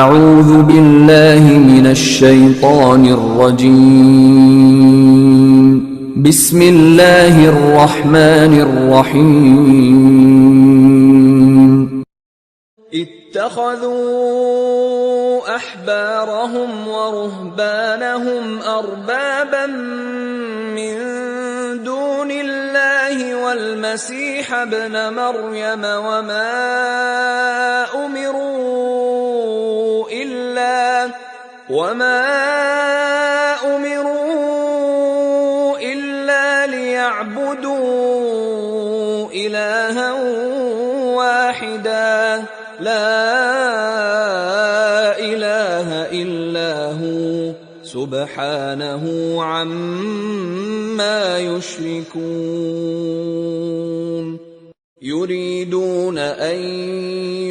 اعوذ باللہ من الشیطان الرجیم بسم اللہ الرحمن الرحیم اتخذوا احبارهم ورهبانهم اربابا من دون الله والمسيح ابن مريم وما أمروا إلا ليعبدوا إلها واحدا لا إله إلا هو سبحانه عما يشركون يريدون أن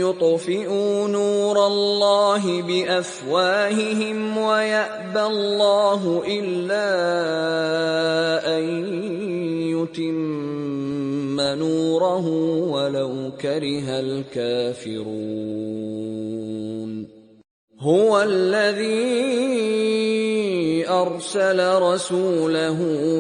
يطفئوا نور الله بأفواههم ويأبى الله إلا أن يتم نوره ولو كره الكافرون هو الذي أرسل رسوله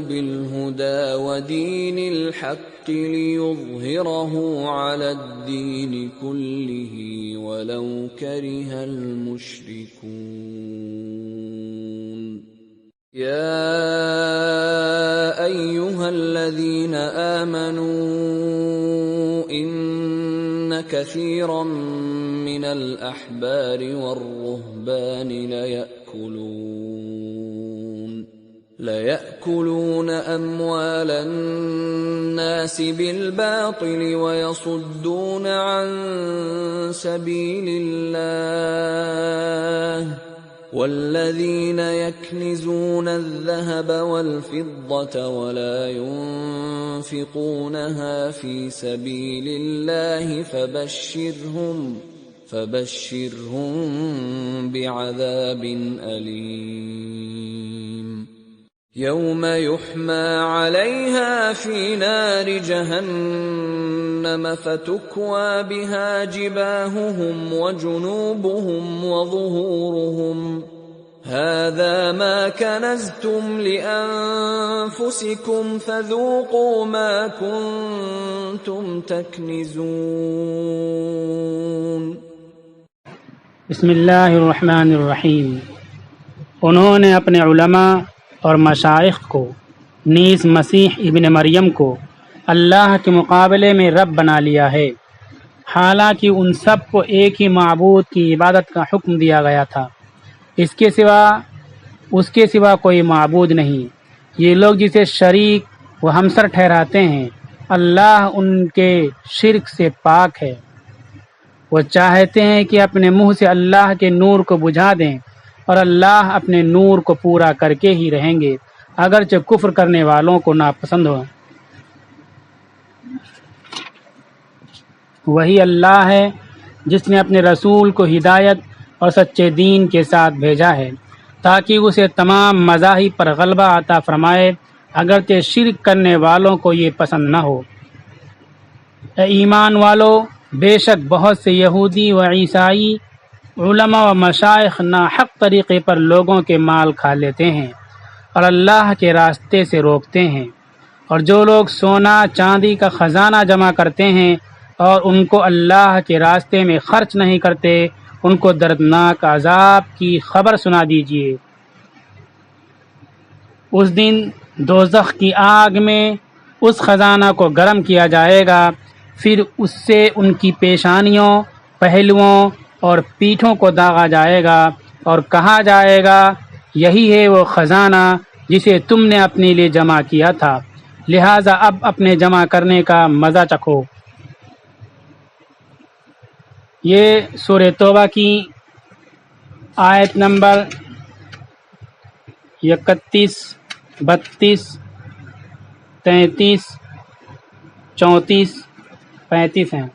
بالهدى ودين الحق ليظهره على الدين كله ولو كره المشركون يا أيها الذين آمنوا إن كثيرا من الأحبار والرهبان ليأكلون أموال الناس بالباطل ويصدون عن سبيل الله والذين يكنزون الذهب والفضة ولا ينفقونها في سبيل الله فبشرهم بعذاب أليم يوم يحمى عليها في نار جهنم فتكوى بها جباههم وجنوبهم وظهورهم هذا ما كنزتم لأنفسكم فذوقوا ما كنتم تكنزون بسم اللہ الرحمن الرحیم۔ انہوں نے اپنے علماء اور مشائخ کو نیز مسیح ابن مریم کو اللہ کے مقابلے میں رب بنا لیا ہے، حالانکہ ان سب کو ایک ہی معبود کی عبادت کا حکم دیا گیا تھا، اس کے سوا کوئی معبود نہیں۔ یہ لوگ جسے شریک و ہمسر ٹھہراتے ہیں، اللہ ان کے شرک سے پاک ہے۔ وہ چاہتے ہیں کہ اپنے منہ سے اللہ کے نور کو بجھا دیں، اور اللہ اپنے نور کو پورا کر کے ہی رہیں گے، اگرچہ کفر کرنے والوں کو ناپسند ہو۔ وہی اللہ ہے جس نے اپنے رسول کو ہدایت اور سچے دین کے ساتھ بھیجا ہے تاکہ اسے تمام مذاہب پر غلبہ عطا فرمائے، اگرچہ شرک کرنے والوں کو یہ پسند نہ ہو۔ اے ایمان والو، بے شک بہت سے یہودی و عیسائی علماء و مشائخ ناحق طریقے پر لوگوں کے مال کھا لیتے ہیں اور اللہ کے راستے سے روکتے ہیں، اور جو لوگ سونا چاندی کا خزانہ جمع کرتے ہیں اور ان کو اللہ کے راستے میں خرچ نہیں کرتے، ان کو دردناک عذاب کی خبر سنا دیجیے۔ اس دن دوزخ کی آگ میں اس خزانہ کو گرم کیا جائے گا، پھر اس سے ان کی پیشانیوں، پہلوؤں اور پیٹھوں کو داغا جائے گا اور کہا جائے گا، یہی ہے وہ خزانہ جسے تم نے اپنے لیے جمع کیا تھا، لہٰذا اب اپنے جمع کرنے کا مزہ چکھو۔ یہ سورہ توبہ کی آیت نمبر 31، 32، 33، 34، 35 ہیں۔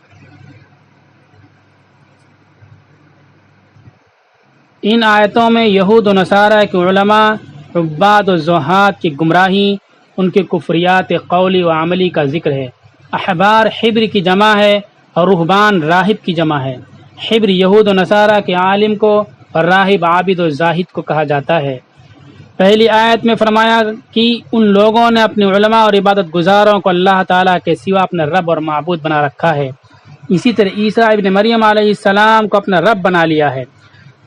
ان آیتوں میں یہود و نصارہ کے علماء، عباد و زہاد کی گمراہی، ان کے کفریات قولی و عملی کا ذکر ہے۔ احبار حبر کی جمع ہے اور رہبان راہب کی جمع ہے۔ حبر یہود و نصارہ کے عالم کو اور راہب عابد و زاہد کو کہا جاتا ہے۔ پہلی آیت میں فرمایا کہ ان لوگوں نے اپنے علماء اور عبادت گزاروں کو اللہ تعالیٰ کے سوا اپنا رب اور معبود بنا رکھا ہے۔ اسی طرح عیسیٰ ابن مریم علیہ السلام کو اپنا رب بنا لیا ہے۔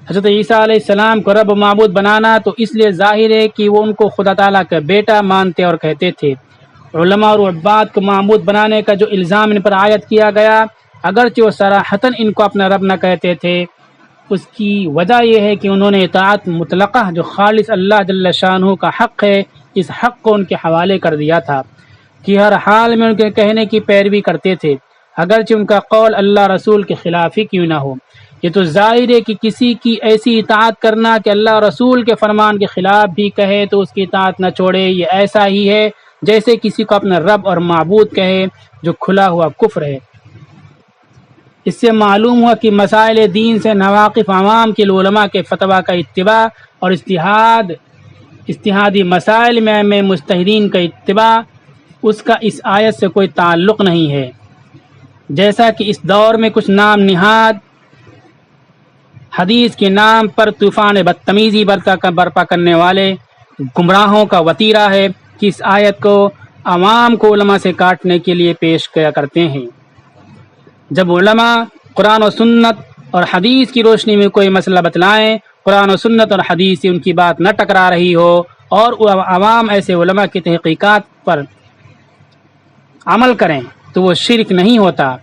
حضرت عیسیٰ علیہ السلام کو رب و معبود بنانا تو اس لیے ظاہر ہے کہ وہ ان کو خدا تعالیٰ کا بیٹا مانتے اور کہتے تھے۔ علماء اور عباد کو معبود بنانے کا جو الزام ان پر عائد کیا گیا، اگرچہ وہ صراحتاً ان کو اپنا رب نہ کہتے تھے، اس کی وجہ یہ ہے کہ انہوں نے اطاعت مطلقہ جو خالص اللہ جل شانہ کا حق ہے، اس حق کو ان کے حوالے کر دیا تھا کہ ہر حال میں ان کے کہنے کی پیروی کرتے تھے، اگرچہ ان کا قول اللہ رسول کے خلاف ہی کیوں نہ ہو۔ یہ تو ظاہر ہے کہ کسی کی ایسی اطاعت کرنا کہ اللہ رسول کے فرمان کے خلاف بھی کہے تو اس کی اطاعت نہ چھوڑے، یہ ایسا ہی ہے جیسے کسی کو اپنا رب اور معبود کہے، جو کھلا ہوا کفر ہے۔ اس سے معلوم ہوا کہ مسائل دین سے ناواقف عوام کے علماء کے فتویٰ کا اتباع اور اجتہادی مسائل میں مجتہدین کا اتباع اس کا اس آیت سے کوئی تعلق نہیں ہے۔ جیسا کہ اس دور میں کچھ نام نہاد حدیث کے نام پر طوفان بدتمیزی برپا کرنے والے گمراہوں کا وتیرہ ہے کہ اس آیت کو عوام کو علماء سے کاٹنے کے لیے پیش کیا کرتے ہیں۔ جب علماء قرآن و سنت اور حدیث کی روشنی میں کوئی مسئلہ بتلائیں، قرآن و سنت اور حدیث سے ان کی بات نہ ٹکرا رہی ہو اور عوام ایسے علماء کی تحقیقات پر عمل کریں تو وہ شرک نہیں ہوتا،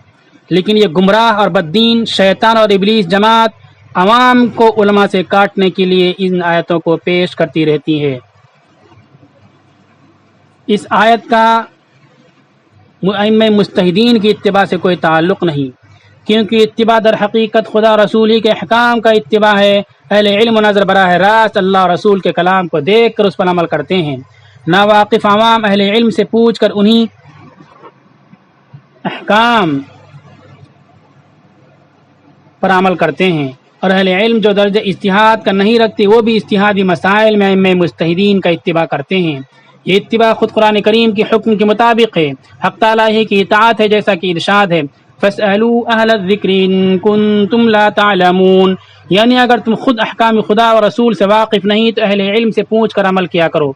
لیکن یہ گمراہ اور بددین شیطان اور ابلیس جماعت عوام کو علماء سے کاٹنے کے لیے ان آیتوں کو پیش کرتی رہتی ہے۔ اس آیت کا ائمہ مجتہدین کی اتباع سے کوئی تعلق نہیں، کیونکہ اتباع در حقیقت خدا رسول ہی کے احکام کا اتباع ہے۔ اہل علم و نظر براہ راست اللہ رسول کے کلام کو دیکھ کر اس پر عمل کرتے ہیں۔ ناواقف عوام اہل علم سے پوچھ کر انہی احکام پر عمل کرتے ہیں، اور اہل علم جو درجہ اجتہاد کا نہیں رکھتے وہ بھی اجتہادی مسائل میں ائمہ مجتہدین کا اتباع کرتے ہیں۔ یہ اتباع خود قرآن کریم کے حکم کے مطابق ہے، حق تعالیٰ ہی کی اطاعت ہے، جیسا کہ ارشاد ہے فَاسْأَلُوا أَهْلَ الذِّكْرِ إِن كُنتُمْ لَا تَعْلَمُونَ، یعنی اگر تم خود احکام خدا و رسول سے واقف نہیں تو اہل علم سے پوچھ کر عمل کیا کرو۔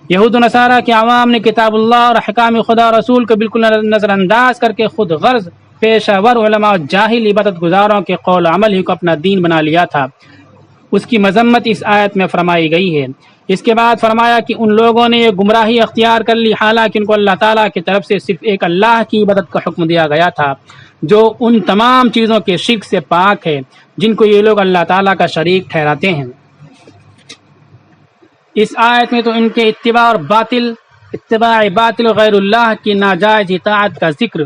یہود و نصارہ کے عوام نے کتاب اللہ اور احکام خدا و رسول کو بالکل نظر انداز کر کے خود غرض پیشہ ور علماء اور جاہل عبادت گزاروں کے قول و عمل ہی کو اپنا دین بنا لیا تھا۔ اس کی مذمت اس آیت میں فرمائی گئی ہے۔ اس کے بعد فرمایا کہ ان لوگوں نے یہ گمراہی اختیار کر لی، حالانکہ ان کو اللہ تعالیٰ کی طرف سے صرف ایک اللہ کی عبادت کا حکم دیا گیا تھا، جو ان تمام چیزوں کے شرک سے پاک ہے جن کو یہ لوگ اللہ تعالیٰ کا شریک ٹھہراتے ہیں۔ اس آیت میں تو ان کے اتباع باطل غیر اللہ کی ناجائز اطاعت کا ذکر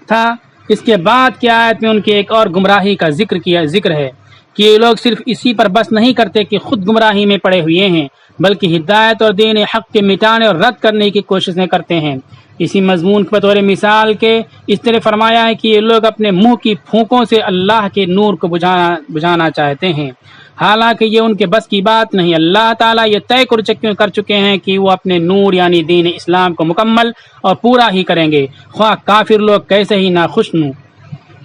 تھا۔ اس کے بعد کی آیت میں ان کی ایک اور گمراہی کا ذکر ہے کہ یہ لوگ صرف اسی پر بس نہیں کرتے کہ خود گمراہی میں پڑے ہوئے ہیں، بلکہ ہدایت اور دین حق کے مٹانے اور رد کرنے کی کوششیں کرتے ہیں۔ اسی مضمون کے بطور مثال کے اس طرح فرمایا ہے کہ یہ لوگ اپنے منہ کی پھونکوں سے اللہ کے نور کو بجھانا چاہتے ہیں، حالانکہ یہ ان کے بس کی بات نہیں۔ اللہ تعالیٰ یہ طے کر چکے ہیں کہ وہ اپنے نور یعنی دین اسلام کو مکمل اور پورا ہی کریں گے، خواہ کافر لوگ کیسے ہی ناخوش ہوں۔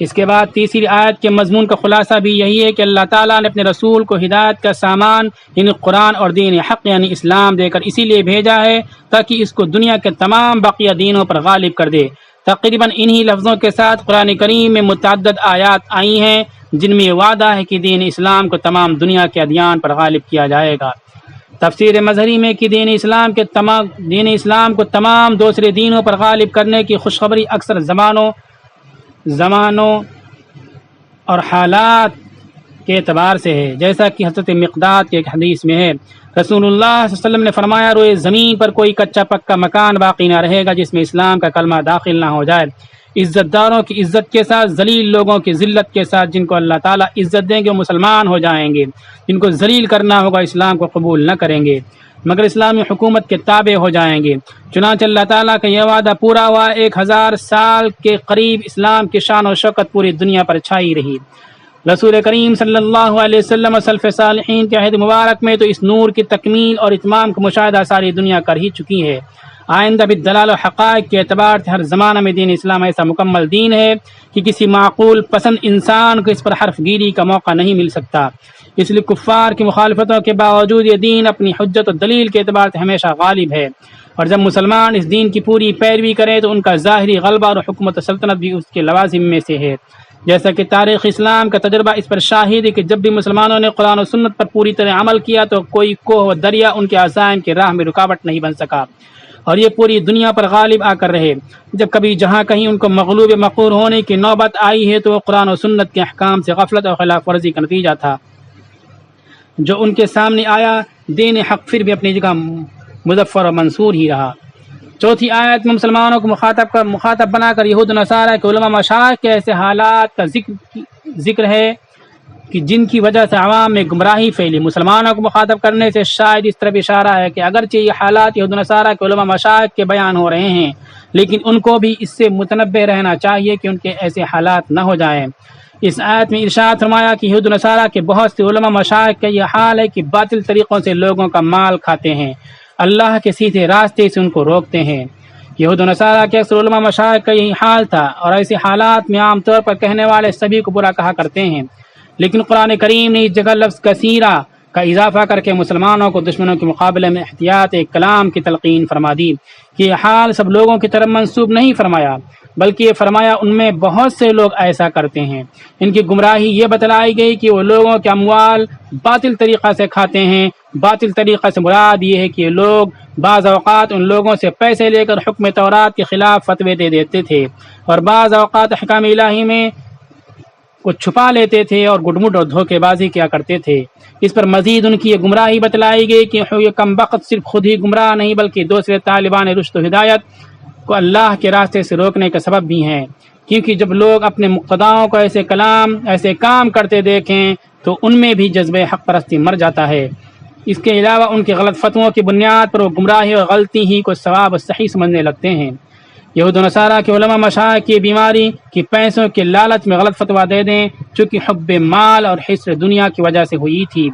اس کے بعد تیسری آیت کے مضمون کا خلاصہ بھی یہی ہے کہ اللہ تعالیٰ نے اپنے رسول کو ہدایت کا سامان یعنی قرآن اور دین حق یعنی اسلام دے کر اسی لیے بھیجا ہے تاکہ اس کو دنیا کے تمام باقیہ دینوں پر غالب کر دے۔ تقریباً انہی لفظوں کے ساتھ قرآن کریم میں متعدد آیات آئی ہیں جن میں یہ وعدہ ہے کہ دین اسلام کو تمام دنیا کے ادیان پر غالب کیا جائے گا۔ تفسیر مظہری میں کہ دین اسلام کو تمام دوسرے دینوں پر غالب کرنے کی خوشخبری اکثر زمانوں اور حالات کے اعتبار سے ہے، جیسا کہ حضرت مقداد کے ایک حدیث میں ہے، رسول اللہ صلی اللہ علیہ وسلم نے فرمایا روئے زمین پر کوئی کچا پکا مکان باقی نہ رہے گا جس میں اسلام کا کلمہ داخل نہ ہو جائے۔ عزت داروں کی عزت کے ساتھ ذلیل لوگوں کی ذلت کے ساتھ، جن کو اللہ تعالیٰ عزت دیں گے وہ مسلمان ہو جائیں گے، جن کو ذلیل کرنا ہوگا اسلام کو قبول نہ کریں گے مگر اسلامی حکومت کے تابع ہو جائیں گے۔ چنانچہ اللہ تعالیٰ کا یہ وعدہ پورا ہوا، 1000 سال کے قریب اسلام کی شان و شوکت پوری دنیا پر چھائی رہی۔ رسول کریم صلی اللہ علیہ وسلم اور سلف صالحین کے عہد مبارک میں تو اس نور کی تکمیل اور اتمام کا مشاہدہ ساری دنیا کر ہی چکی ہے۔ آئندہ بھی دلال و حقائق کے اعتبار سے ہر زمانہ میں دین اسلام ایسا مکمل دین ہے کہ کسی معقول پسند انسان کو اس پر حرف گیری کا موقع نہیں مل سکتا۔ اس لیے کفار کی مخالفتوں کے باوجود یہ دین اپنی حجت و دلیل کے اعتبار سے ہمیشہ غالب ہے، اور جب مسلمان اس دین کی پوری پیروی کریں تو ان کا ظاہری غلبہ اور حکومت و سلطنت بھی اس کے لوازم میں سے ہے، جیسا کہ تاریخ اسلام کا تجربہ اس پر شاہد ہے کہ جب بھی مسلمانوں نے قرآن و سنت پر پوری طرح عمل کیا تو کوئی کوہ و دریا ان کے عزائم کی راہ میں رکاوٹ نہیں بن سکا، اور یہ پوری دنیا پر غالب آ کر رہے۔ جب کبھی جہاں کہیں ان کو مغلوب مقہور ہونے کی نوبت آئی ہے تو وہ قرآن و سنت کے احکام سے غفلت اور خلاف ورزی کا نتیجہ تھا جو ان کے سامنے آیا۔ دین حق پھر بھی اپنی جگہ مظفر و منصور ہی رہا۔ چوتھی آیت میں مسلمانوں کو مخاطب بنا کر یہود و نصارہ کے علماء مشائخ کے ایسے حالات کا ذکر ہے کہ جن کی وجہ سے عوام میں گمراہی پھیلی۔ مسلمانوں کو مخاطب کرنے سے شاید اس طرف اشارہ ہے کہ اگرچہ یہ حالات یہود و نصارہ کے علماء مشائخ کے بیان ہو رہے ہیں، لیکن ان کو بھی اس سے متنبہ رہنا چاہیے کہ ان کے ایسے حالات نہ ہو جائیں۔ اس آیت میں ارشاد فرمایا کہ یہود و نصارہ کے بہت سے علماء مشائخ کا یہ حال ہے کہ باطل طریقوں سے لوگوں کا مال کھاتے ہیں، اللہ کے سیدھے راستے سے ان کو روکتے ہیں۔ یہود و نصارہ کے اکثر علماء مشائخ کا یہی حال تھا، اور ایسے حالات میں عام طور پر کہنے والے سبھی کو برا کہا کرتے ہیں، لیکن قرآن کریم نے اس جگہ لفظ کثیرہ کا اضافہ کر کے مسلمانوں کو دشمنوں کے مقابلے میں احتیاط کلام کی تلقین فرما دی کہ یہ حال سب لوگوں کی طرف منسوب نہیں فرمایا، بلکہ یہ فرمایا ان میں بہت سے لوگ ایسا کرتے ہیں۔ ان کی گمراہی یہ بتلائی گئی کہ وہ لوگوں کے اموال باطل طریقہ سے کھاتے ہیں۔ باطل طریقہ سے مراد یہ ہے کہ یہ لوگ بعض اوقات ان لوگوں سے پیسے لے کر حکم تورات کے خلاف فتوے دے دیتے تھے، اور بعض اوقات احکام الہی میں کو چھپا لیتے تھے اور گڈمٹ اور دھوکے بازی کیا کرتے تھے۔ اس پر مزید ان کی یہ گمراہی بتلائی گئی کہ یہ کم بخت صرف خود ہی گمراہ نہیں بلکہ دوسرے طالبان رشد و ہدایت کو اللہ کے راستے سے روکنے کا سبب بھی ہیں، کیونکہ جب لوگ اپنے مقتداؤں کو ایسے کام کرتے دیکھیں تو ان میں بھی جذبہ حق پرستی مر جاتا ہے۔ اس کے علاوہ ان کے غلط فتووں کی بنیاد پر وہ گمراہی اور غلطی ہی کو ثواب و صحیح سمجھنے لگتے ہیں۔ یہود و نصارہ کے علماء مشائخ کی بیماری کہ پیسوں کے لالچ میں غلط فتویٰ دے دیں، چونکہ حب مال اور حسر دنیا کی وجہ سے ہوئی تھی،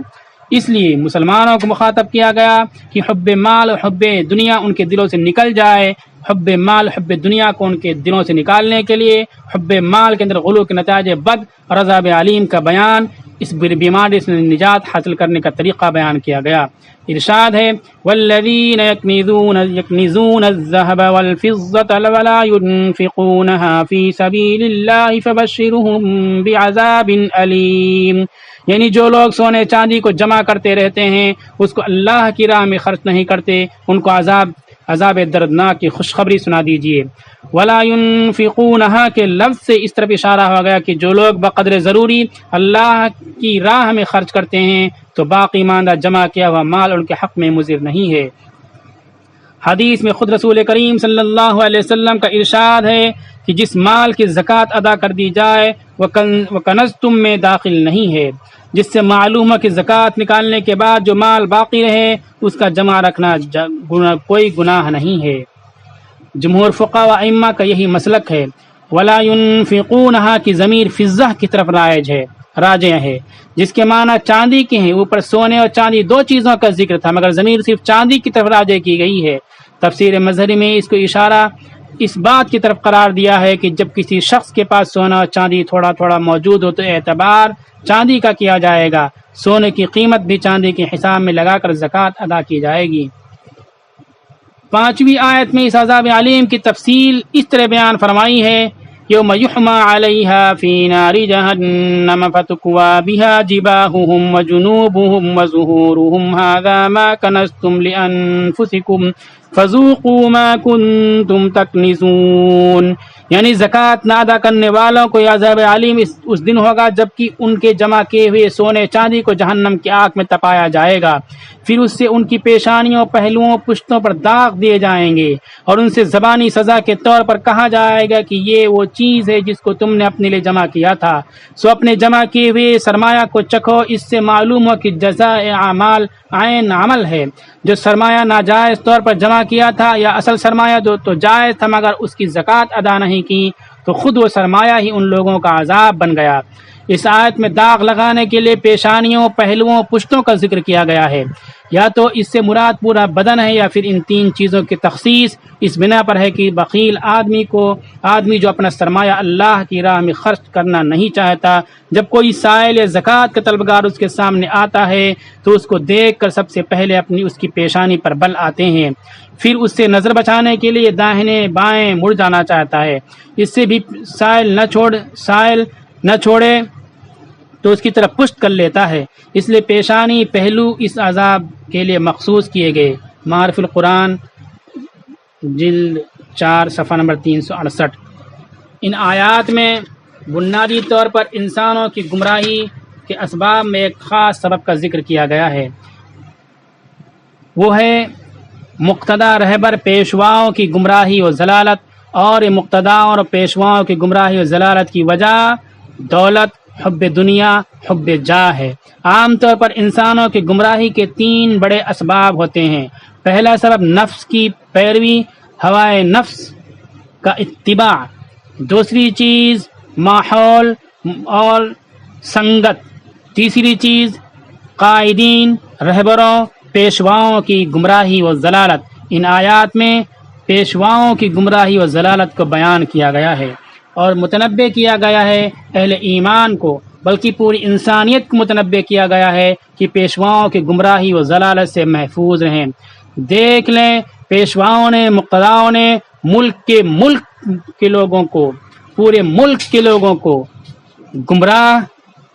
اس لیے مسلمانوں کو مخاطب کیا گیا کہ حب مال اور حب دنیا ان کے دلوں سے نکل جائے۔ حب مال حب دنیا کو ان کے دلوں سے نکالنے کے لیے حب مال کے اندر غلو کے نتائج بد اور عذاب علیم کا بیان، اس بیماری سے نجات حاصل کرنے کا طریقہ بیان کیا گیا۔ ارشاد ہے والذین یکنزون الذهب والفضة ولا ينفقونها في سبيل الله فبشرهم بعذاب علیم، یعنی جو لوگ سونے چاندی کو جمع کرتے رہتے ہیں اس کو اللہ کی راہ میں خرچ نہیں کرتے، ان کو عذاب دردناک کی خوشخبری سنا دیجیے۔ ولا ينفقونها کے لفظ سے اس طرف اشارہ ہو گیا کہ جو لوگ بقدر ضروری اللہ کی راہ میں خرچ کرتے ہیں تو باقی ماندہ جمع کیا ہوا مال ان کے حق میں مضر نہیں ہے۔ حدیث میں خود رسول کریم صلی اللہ علیہ وسلم کا ارشاد ہے کہ جس مال کی زکوٰۃ ادا کر دی جائے وہ کنز تم میں داخل نہیں ہے، جس سے معلوم ہے کہ زکوٰۃ نکالنے کے بعد جو مال باقی رہے اس کا جمع رکھنا کوئی گناہ نہیں ہے۔ جمہور فقہاء و ائمہ کا یہی مسلک ہے۔ ولا ينفقونها کی ضمیر فضہ کی طرف راجع ہے، جس کے معنی چاندی کے ہیں۔ اوپر سونے اور چاندی دو چیزوں کا ذکر تھا مگر ضمیر صرف چاندی کی طرف راجع کی گئی ہے۔ تفسیر مظہری میں اس کو اشارہ اس بات کی طرف قرار دیا ہے کہ جب کسی شخص کے پاس سونا اور چاندی تھوڑا تھوڑا موجود ہو تو اعتبار چاندی کا کیا جائے گا، سونے کی قیمت بھی چاندی کے حساب میں لگا کر زکوٰۃ ادا کی جائے گی۔ پانچویں آیت میں اس عذاب علیم کی تفصیل اس طرح بیان فرمائی ہے یوم یحمى علیہا فی نار جہنم فتکوی بہا جباہہم وجنوبہم وظہورہم ھذا ما کنزتم لانفسکم فذوقوا ما کنتم تکنزون، یعنی زکوٰۃ نہ ادا کرنے والوں کو یہ عذاب علیم اس دن ہوگا جبکہ ان کے جمع کیے ہوئے سونے چاندی کو جہنم کی آگ میں تپایا جائے گا، پھر اس سے ان کی پیشانیوں، پہلوؤں، پشتوں پر داغ دیے جائیں گے اور ان سے زبانی سزا کے طور پر کہا جائے گا کہ یہ وہ چیز ہے جس کو تم نے اپنے لیے جمع کیا تھا، سو اپنے جمع کیے ہوئے سرمایہ کو چکھو۔ اس سے معلوم ہو کہ جزاء اعمال عین عمل ہے۔ جو سرمایہ ناجائز طور پر جمع کیا تھا یا اصل سرمایہ تو جائز تھا مگر اس کی زکوٰۃ ادا نہیں کی تو خود وہ سرمایہ ہی ان لوگوں کا عذاب بن گیا۔ اس آیت میں داغ لگانے کے لیے پیشانیوں، پہلوؤں، پشتوں کا ذکر کیا گیا ہے، یا تو اس سے مراد پورا بدن ہے یا پھر ان تین چیزوں کی تخصیص اس بنا پر ہے کہ بخیل آدمی جو اپنا سرمایہ اللہ کی راہ میں خرچ کرنا نہیں چاہتا، جب کوئی سائل یا زکوٰۃ کا طلبگار اس کے سامنے آتا ہے تو اس کو دیکھ کر سب سے پہلے اس کی پیشانی پر بل آتے ہیں، پھر اس سے نظر بچانے کے لیے داہنے بائیں مڑ جانا چاہتا ہے، اس سے بھی سائل نہ چھوڑے تو اس کی طرف پشت کر لیتا ہے، اس لیے پیشانی پہلو اس عذاب کے لیے مخصوص کیے گئے۔ معارف القرآن جلد 4 صفحہ نمبر 368۔ ان آیات میں بنیادی طور پر انسانوں کی گمراہی کے اسباب میں ایک خاص سبب کا ذکر کیا گیا ہے، وہ ہے مقتدا رہبر پیشواؤں کی گمراہی و ضلالت، اور مقتداؤں اور پیشواؤں کی گمراہی و ضلالت کی وجہ دولت، حب دنیا، حب جاہ ہے۔ عام طور پر انسانوں کی گمراہی کے 3 بڑے اسباب ہوتے ہیں۔ پہلا سبب نفس کی پیروی، ہوائے نفس کا اتباع، دوسری چیز ماحول اور سنگت، تیسری چیز قائدین، رہبروں، پیشواؤں کی گمراہی و ضلالت۔ ان آیات میں پیشواؤں کی گمراہی و ضلالت کو بیان کیا گیا ہے اور متنبع کیا گیا ہے اہل ایمان کو، بلکہ پوری انسانیت کو متنبع کیا گیا ہے کہ پیشواؤں کی گمراہی و ضلالت سے محفوظ رہیں۔ دیکھ لیں، پیشواؤں نے، مقتداؤں نے ملک کے لوگوں کو، پورے ملک کے لوگوں کو گمراہ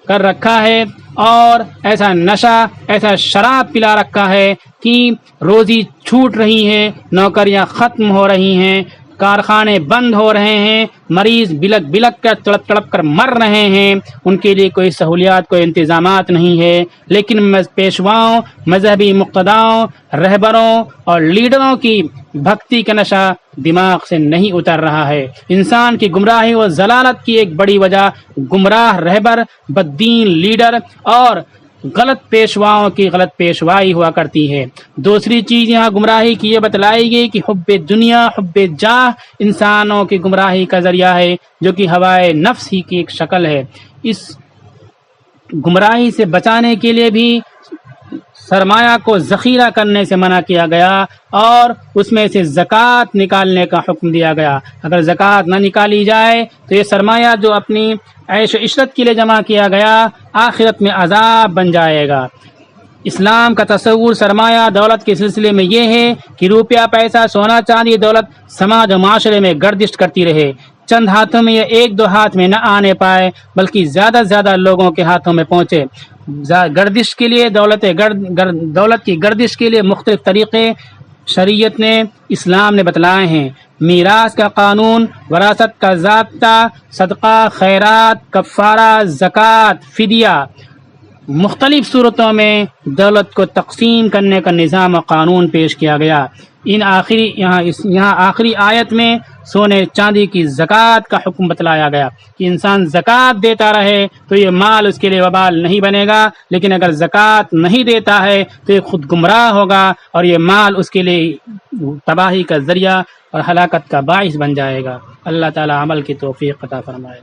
کر رکھا ہے، اور ایسا نشہ، ایسا شراب پلا رکھا ہے کہ روزی چھوٹ رہی ہے، نوکریاں ختم ہو رہی ہیں، کارخانے بند ہو رہے ہیں، مریض بلک کر تڑپ کر مر رہے ہیں، ان کے لیے کوئی سہولیات، کوئی انتظامات نہیں ہے۔ لیکن پیشواؤں، مذہبی مقتداؤں، رہبروں اور لیڈروں کی بھکتی کا نشہ دماغ سے نہیں اتر رہا ہے۔ انسان کی گمراہی و ضلالت کی ایک بڑی وجہ گمراہ رہبر، بددین لیڈر اور غلط پیشواؤں کی غلط پیشوائی ہوا کرتی ہے۔ دوسری چیز یہاں گمراہی کی یہ بتلائی گئی کہ حب دنیا، حب جاہ انسانوں کی گمراہی کا ذریعہ ہے، جو کہ ہوائے نفس ہی کی ایک شکل ہے۔ اس گمراہی سے بچانے کے لیے بھی سرمایہ کو ذخیرہ کرنے سے منع کیا گیا اور اس میں سے زکوٰۃ نکالنے کا حکم دیا گیا۔ اگر زکوٰۃ نہ نکالی جائے تو یہ سرمایہ جو اپنی عیش و عشرت کے لیے جمع کیا گیا آخرت میں عذاب بن جائے گا۔ اسلام کا تصور سرمایہ دولت کے سلسلے میں یہ ہے کہ روپیہ، پیسہ، سونا چاندی، دولت سماج و معاشرے میں گردش کرتی رہے، چند ہاتھوں میں یا 1-2 ہاتھ میں نہ آنے پائے، بلکہ زیادہ سے زیادہ لوگوں کے ہاتھوں میں پہنچے۔ گردش کے لیے دولت کی گردش کے لیے مختلف طریقے شریعت نے، اسلام نے بتلائے ہیں۔ میراث کا قانون، وراثت کا ضابطہ، صدقہ، خیرات، کفارہ، زکوٰۃ، فدیہ، مختلف صورتوں میں دولت کو تقسیم کرنے کا نظام و قانون پیش کیا گیا۔ یہاں آخری آیت میں سونے چاندی کی زکوٰۃ کا حکم بتلایا گیا کہ انسان زکوٰۃ دیتا رہے تو یہ مال اس کے لیے وبال نہیں بنے گا، لیکن اگر زکوٰۃ نہیں دیتا ہے تو یہ خود گمراہ ہوگا اور یہ مال اس کے لیے تباہی کا ذریعہ اور ہلاکت کا باعث بن جائے گا۔ اللہ تعالی عمل کی توفیق عطا فرمائے۔